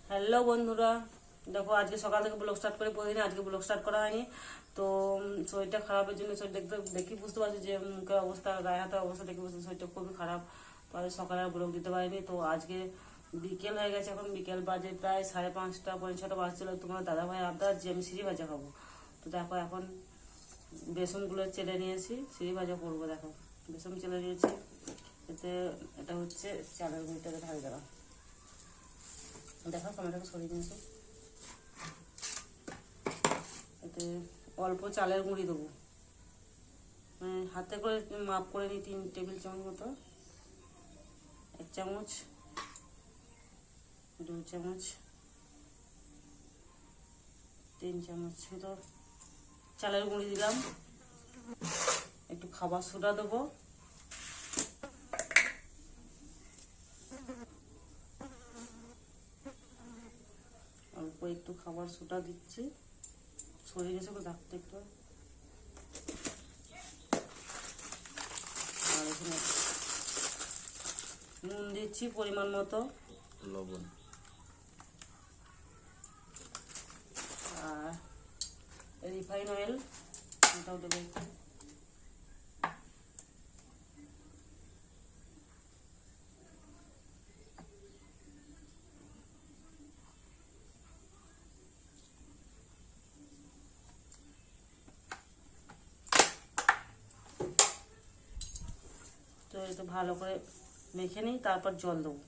Hello বন্ধুরা, দেখো আজকে সকাল থেকে ব্লগ স্টার্ট করে প্রতিদিন আজকে ব্লগ স্টার্ট করা হয়নি। তো শরীরটা খারাপের জন্য শরীর দেখি বুঝতে পারছি যে মুখের অবস্থা, গায়ে হাতের অবস্থা দেখে বুঝতে শরীরটা খুবই খারাপ। তো আজ সকালে আর ব্লগ দিতে পারিনি। তো আজকে বিকেল হয়ে গেছে, এখন বিকেল বাজে প্রায় 5:30 6:30 বাজছিল। তোমার দাদাভাই আবদার যে আমি সিঁড়ি ভাজা খাবো। তো দেখো এখন বেসনগুলো চেলে নিয়েছি, সিঁড়ি ভাজা করবো। দেখো বেসন চেলে নিয়েছি, এতে এটা হচ্ছে চালের গুঁড়িটাকে ঢাল দেওয়া। দেখো টমেটোকে সরিয়ে নিয়েছি, এতে অল্প চালের গুঁড়ি দেবো, মানে হাতে করে মাপ করে নিই 3 টেবিল চামচ মতো। 1 চামচ, 2 চামচ, 3 চামচ মতো চালের গুঁড়ি দিলাম। একটু খাবার সোডা দেবো, অল্প একটু খাবার সোডা দিচ্ছি, সরিয়ে গেছে ডাকতে একটু। আর এখানে নুন দিচ্ছি পরিমাণ মতো, লবণ, আর রিফাইন অয়েল এটাও দেবো একটু। তো এটা ভালো করে মেখে নিই, তারপর জল দেবো।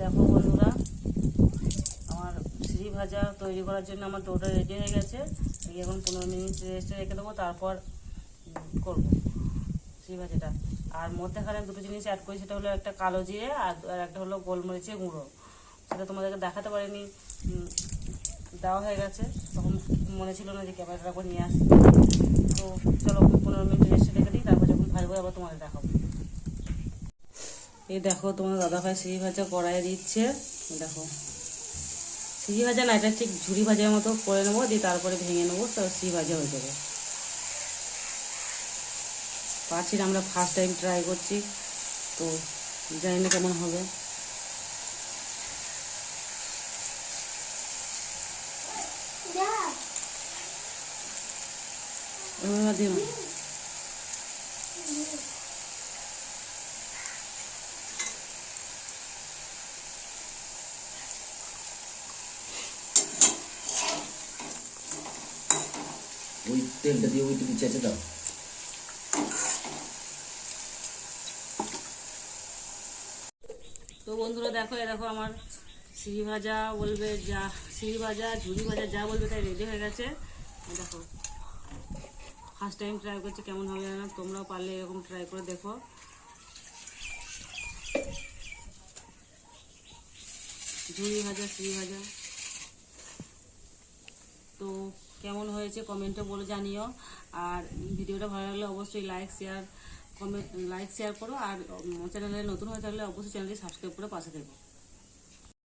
দেখো বন্ধুরা, আমার সিঁড়ি ভাজা তৈরি করার জন্য আমার ডোটা রেডি হয়ে গেছে। এখন 15 মিনিট রেস্টে রেখে দেবো, তারপর করবো সিঁড়ি ভাজাটা। আর মধ্যেখানে দুটো জিনিস অ্যাড করি, সেটা হলো একটা কালো জিরে আর একটা হলো গোলমরিচের গুঁড়ো। সেটা তোমাদেরকে দেখাতে পারিনি, দেওয়া হয়ে গেছে, তখন মনে ছিল না যে ক্যামেরাটা করে নিয়ে আসি। তো চলো 15 মিনিট রেস্টে রেখে দিই, তারপর যখন ভাজবো আবার তোমাদের দেখাবো। এই দেখো তোমার দাদাভাই সিঁড়ি ভাজা কড়াইয়ে দিচ্ছে। দেখো সিঁড়ি ভাজা না, এটা ঠিক ঝুড়ি ভাজার মতো করে নেবো, দিয়ে তারপরে ভেঙে নেবো, তো সিঁড়ি ভাজা হয়ে যাবে। পাচ্ছি না, আমরা ফার্স্ট টাইম ট্রাই করছি, তো জানি না কেমন হবে। দিন ওই তেলটা দিয়ে ওই দিকে চেঁচে দাও। তো বন্ধুরা দেখো, দেখো আমার সিঁড়ি ভাজা বলবে যা, সিঁড়ি ভাজা ঝুড়ি ভাজা যা বলবে তাই রেডি হয়ে গেছে। দেখো ফার্স্ট টাইম ট্রাই করছি, কেমন হবে না, তোমরাও পারলে এরকম ট্রাই করে দেখো। ঝুড়ি ভাজা সিঁড়ি ভাজা তো কেমন হয়েছে কমেন্টে বলে জানিও। আর ভিডিওটা ভালো লাগলে অবশ্যই লাইক শেয়ার করো। আর চ্যানেলে নতুন হয়ে থাকলে অবশ্যই চ্যানেলটি সাবস্ক্রাইব করে পাশে থেকো।